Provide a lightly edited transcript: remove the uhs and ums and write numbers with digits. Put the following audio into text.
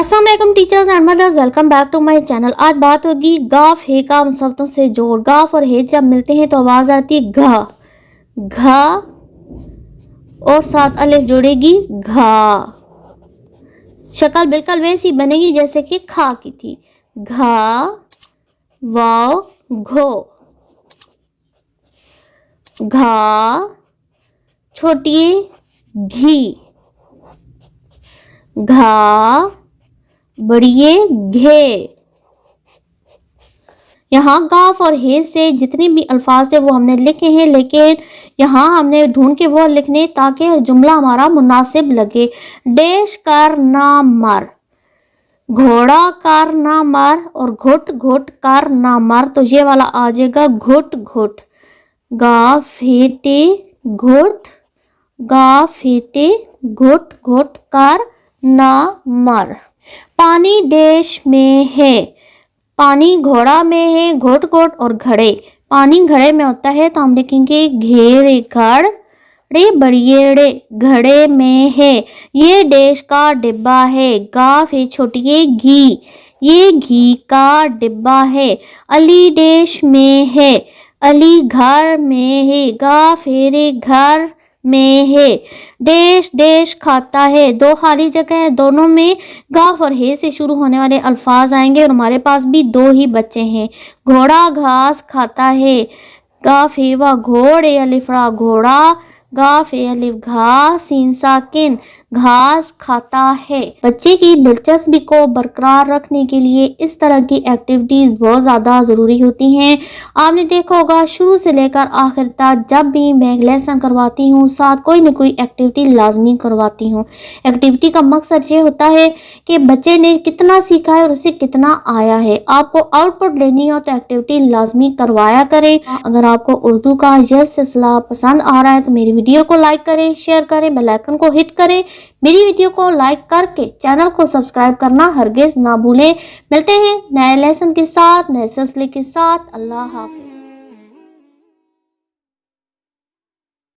अस्सलाम वालेकुम teachers and mothers, welcome back to my channel. आज बात होगी गाफ हे का शब्दों से जोड़। गाफ और हे जब मिलते हैं तो आवाज आती है घ, घ और साथ अलिफ जुड़ेगी घा। शक्ल बिल्कुल वैसी बनेगी जैसे कि खा की थी। घा वाव घो, घा छोटी घी, घा बड़िए घे। यहाँ गाफ और हे से जितने भी अल्फाज थे वो हमने लिखे हैं, लेकिन यहाँ हमने ढूंढ के वो लिखने ताकि जुमला हमारा मुनासिब लगे। डेश कर ना मर, घोड़ा कर ना मर और घुट घुट कर ना मर, तो ये वाला आ जाएगा घुट घुट। गा फेटे घुट, गा फेटे घुट घुट कर ना मर। पानी देश में है, पानी घोड़ा में है, घोट घोट और घड़े। पानी घड़े में होता है तो हम लिखेंगे घेरे घड़ रे बड़िए रे, घड़े में है। ये देश का डिब्बा है, गाफ है छोटी घी, ये घी का डिब्बा है। अली देश में है, अली घर में है, गा फेरे घर में है। देश देश खाता है, दो खाली जगह है, दोनों में गाफ और हे से शुरू होने वाले अल्फाज आएंगे और हमारे पास भी दो ही बच्चे हैं। घोड़ा घास खाता है, गाफ हे व घोड़े अलिफड़ा घोड़ा, गाफ ए अलिफ घास सीन साकिन घास खाता है। बच्चे की दिलचस्पी को बरकरार रखने के लिए इस तरह की एक्टिविटीज बहुत ज़्यादा ज़रूरी होती हैं। आपने देखा होगा शुरू से लेकर आखिर तक जब भी मैं लेसन करवाती हूँ साथ कोई न कोई एक्टिविटी लाजमी करवाती हूँ। एक्टिविटी का मकसद ये होता है कि बच्चे ने कितना सीखा है और उसे कितना आया है। आपको आउटपुट लेनी हो तो एक्टिविटी लाजमी करवाया करें। अगर आपको उर्दू का यह सिलसिला पसंद आ रहा है तो मेरी वीडियो को लाइक करें, शेयर करें, बेल आइकन को हिट करें। मेरी वीडियो को लाइक करके चैनल को सब्सक्राइब करना हरगिज ना भूलें। मिलते हैं नए लेसन के साथ, नए सिलसिले के साथ। अल्लाह हाफ़िज़।